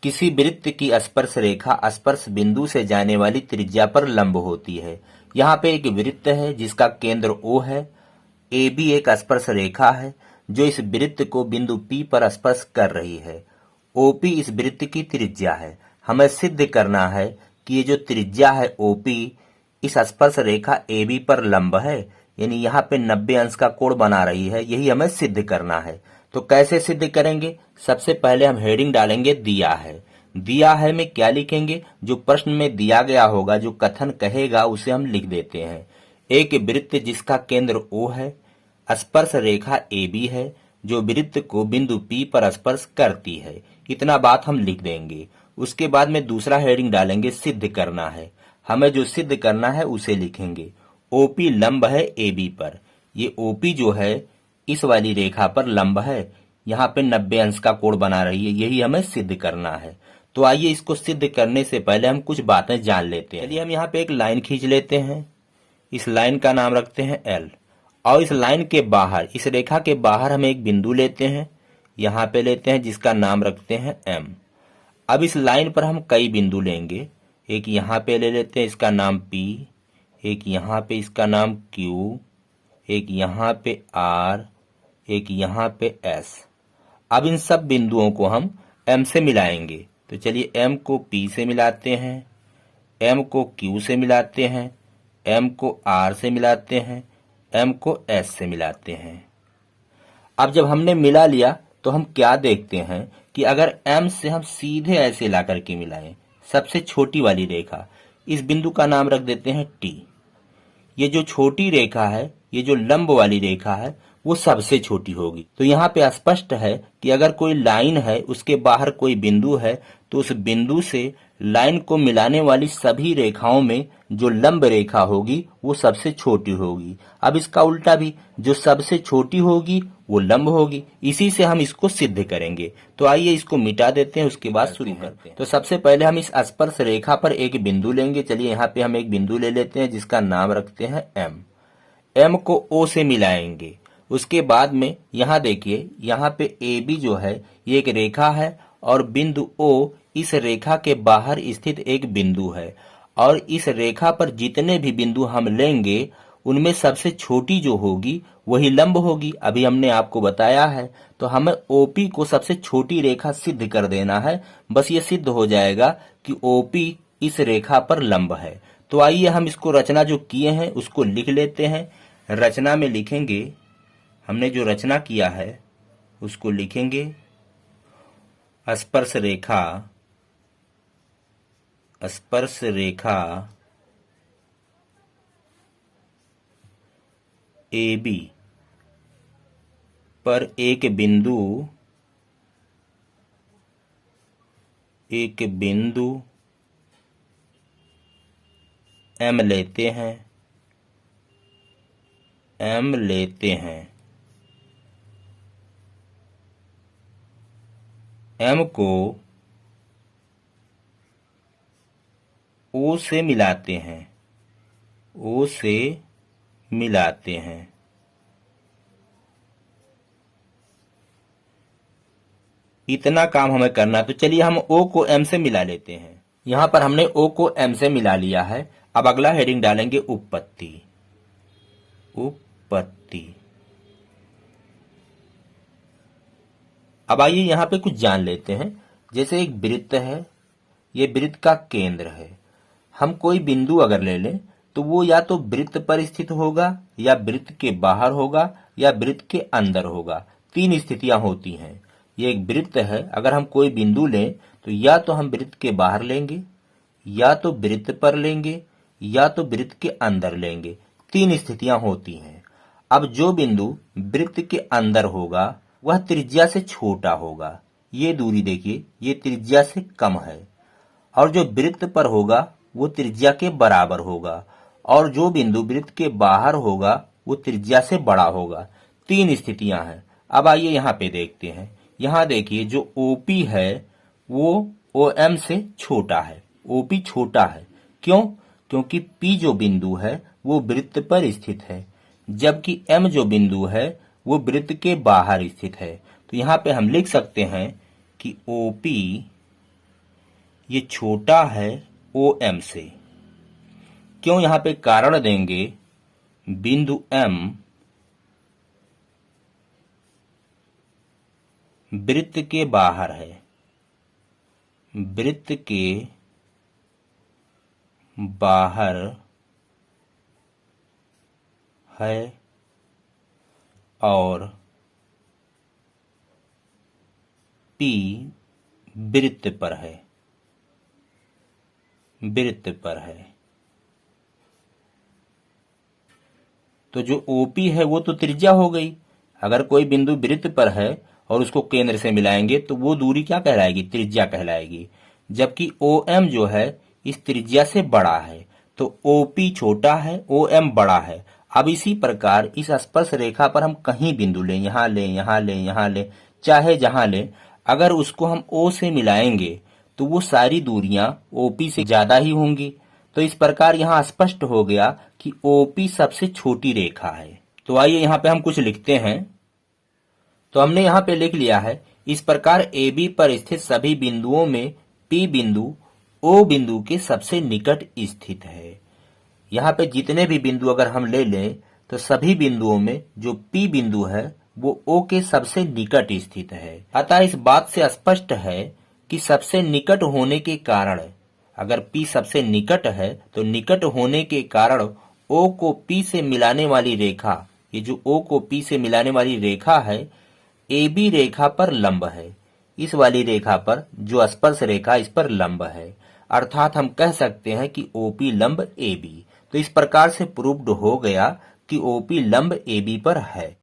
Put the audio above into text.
किसी वृत्त की स्पर्श रेखा स्पर्श बिंदु से जाने वाली त्रिज्या पर लंब होती है। यहाँ पे एक वृत्त है जिसका केंद्र O है। AB एक स्पर्श रेखा है जो इस वृत्त को बिंदु P पर स्पर्श कर रही है। OP इस वृत्त की त्रिज्या है। हमें सिद्ध करना है कि ये जो त्रिज्या है OP इस स्पर्श रेखा AB पर लंब है, यानी यहाँ पे 90 अंश का कोण बना रही है। यही हमें सिद्ध करना है। तो कैसे सिद्ध करेंगे? सबसे पहले हम हेडिंग डालेंगे दिया है। दिया है में क्या लिखेंगे? जो प्रश्न में दिया गया होगा, जो कथन कहेगा उसे हम लिख देते हैं। एक वृत्त जिसका केंद्र O है, स्पर्श रेखा AB है जो वृत्त को बिंदु P पर स्पर्श करती है। इतना बात हम लिख देंगे। उसके बाद में दूसरा हेडिंग डालेंगे सिद्ध करना है। हमें जो सिद्ध करना है उसे लिखेंगे। OP लंब है AB पर। ये OP जो है इस वाली रेखा पर लंब है, यहाँ पे 90 अंश का कोण बना रही है। यही हमें सिद्ध करना है। तो आइए इसको सिद्ध करने से पहले हम कुछ बातें जान लेते हैं। चलिए हम यहाँ पे एक लाइन खींच लेते हैं। इस लाइन का नाम रखते हैं L, और इस लाइन के बाहर, इस रेखा के बाहर हम एक बिंदु लेते हैं, यहाँ पे लेते हैं जिसका नाम रखते हैं M। अब इस लाइन पर हम कई बिंदु लेंगे। एक यहाँ पे ले लेते हैं, इसका नाम P, एक यहाँ पे इसका नाम Q, एक यहाँ पे R, एक यहाँ पे S। अब इन सब बिंदुओं को हम M से मिलाएंगे। तो चलिए M को P से मिलाते हैं, M को Q से मिलाते हैं, M को R से मिलाते हैं, M को S से मिलाते हैं। अब जब हमने मिला लिया तो हम क्या देखते हैं कि अगर M से हम सीधे ऐसे ला करके मिलाएं, सबसे छोटी वाली रेखा, इस बिंदु का नाम रख देते हैं T। ये जो छोटी रेखा है, ये जो लंब वाली रेखा है, वो सबसे छोटी होगी। तो यहाँ पे स्पष्ट है कि अगर कोई लाइन है, उसके बाहर कोई बिंदु है, तो उस बिंदु से लाइन को मिलाने वाली सभी रेखाओं में जो लंब रेखा होगी वो सबसे छोटी होगी। अब इसका उल्टा भी, जो सबसे छोटी होगी वो लंब होगी। इसी से हम इसको सिद्ध करेंगे। तो आइए इसको मिटा देते हैं, उसके बाद शुरू करते हैं। तो सबसे पहले हम इस स्पर्श रेखा पर एक बिंदु लेंगे। चलिए यहाँ पे हम एक बिंदु ले लेते हैं जिसका नाम रखते हैं M। M को O से मिलाएंगे। उसके बाद में यहाँ देखिए, यहाँ पे AB जो है ये एक रेखा है और बिंदु O इस रेखा के बाहर स्थित एक बिंदु है, और इस रेखा पर जितने भी बिंदु हम लेंगे उनमें सबसे छोटी जो होगी वही लंब होगी। अभी हमने आपको बताया है। तो हमें OP को सबसे छोटी रेखा सिद्ध कर देना है। बस ये सिद्ध हो जाएगा कि OP इस रेखा पर लंब है। तो आइए हम इसको रचना जो किए हैं उसको लिख लेते हैं। रचना में लिखेंगे, हमने जो रचना किया है उसको लिखेंगे। स्पर्श रेखा AB पर एक बिंदु M लेते हैं। M को O से मिलाते हैं। इतना काम हमें करना। तो चलिए हम O को M से मिला लेते हैं। यहाँ पर हमने O को M से मिला लिया है। अब अगला हेडिंग डालेंगे उपपत्ति। अब आइए यहाँ पे कुछ जान लेते हैं। जैसे एक वृत्त है, ये वृत्त का केंद्र है। हम कोई बिंदु अगर ले लें तो वो या तो वृत्त पर स्थित होगा, या वृत्त के बाहर होगा, या वृत्त के अंदर होगा। 3 स्थितियां होती हैं। ये एक वृत्त है, अगर हम कोई बिंदु लें तो या तो हम वृत्त के बाहर लेंगे, या तो वृत्त पर लेंगे, या तो वृत्त के अंदर लेंगे। 3 स्थितियां होती हैं। अब जो बिंदु वृत्त के अंदर होगा वह त्रिज्या से छोटा होगा। ये दूरी देखिए, ये त्रिज्या से कम है। और जो वृत्त पर होगा वो त्रिज्या के बराबर होगा, और जो बिंदु वृत्त के बाहर होगा वो त्रिज्या से बड़ा होगा। 3 स्थितियां हैं। अब आइए यहाँ पे देखते हैं। यहाँ देखिए, जो OP है वो OM से छोटा है। OP छोटा है। क्यों? क्योंकि P जो बिंदु है वो वृत्त पर स्थित है, जबकि M जो बिंदु है वो वृत्त के बाहर स्थित है। तो यहाँ पे हम लिख सकते हैं कि OP ये छोटा है OM से। क्यों? यहां पे कारण देंगे, बिंदु M वृत्त के बाहर है, वृत्त के बाहर है और P वृत्त पर है, वृत्त पर है। तो जो OP है वो तो त्रिज्या हो गई। अगर कोई बिंदु वृत्त पर है और उसको केंद्र से मिलाएंगे तो वो दूरी क्या कहलाएगी? त्रिज्या कहलाएगी। जबकि OM जो है इस त्रिज्या से बड़ा है, तो OP छोटा है, OM बड़ा है। अब इसी प्रकार इस स्पर्श रेखा पर हम कहीं बिंदु लें, यहां लें, यहां लें, यहां लें, चाहे जहां लें, अगर उसको हम O से मिलाएंगे तो वो सारी दूरियां OP से ज्यादा ही होंगी। तो इस प्रकार यहाँ स्पष्ट हो गया कि OP सबसे छोटी रेखा है। तो आइए यहाँ पे हम कुछ लिखते हैं। तो हमने यहाँ पे लिख लिया है, इस प्रकार AB पर स्थित सभी बिंदुओं में P बिंदु O बिंदु के सबसे निकट स्थित है। यहाँ पे जितने भी बिंदु अगर हम ले लें तो सभी बिंदुओं में जो P बिंदु है वो O के सबसे निकट स्थित है। अतः इस बात से स्पष्ट है कि सबसे निकट होने के कारण, अगर P सबसे निकट है तो निकट होने के कारण O को P से मिलाने वाली रेखा, ये जो O को P से मिलाने वाली रेखा है AB रेखा पर लंब है। इस वाली रेखा पर जो स्पर्श रेखा इस पर लंब है, अर्थात हम कह सकते हैं कि OP लंब AB। तो इस प्रकार से प्रूव्ड हो गया कि OP लंब AB पर है।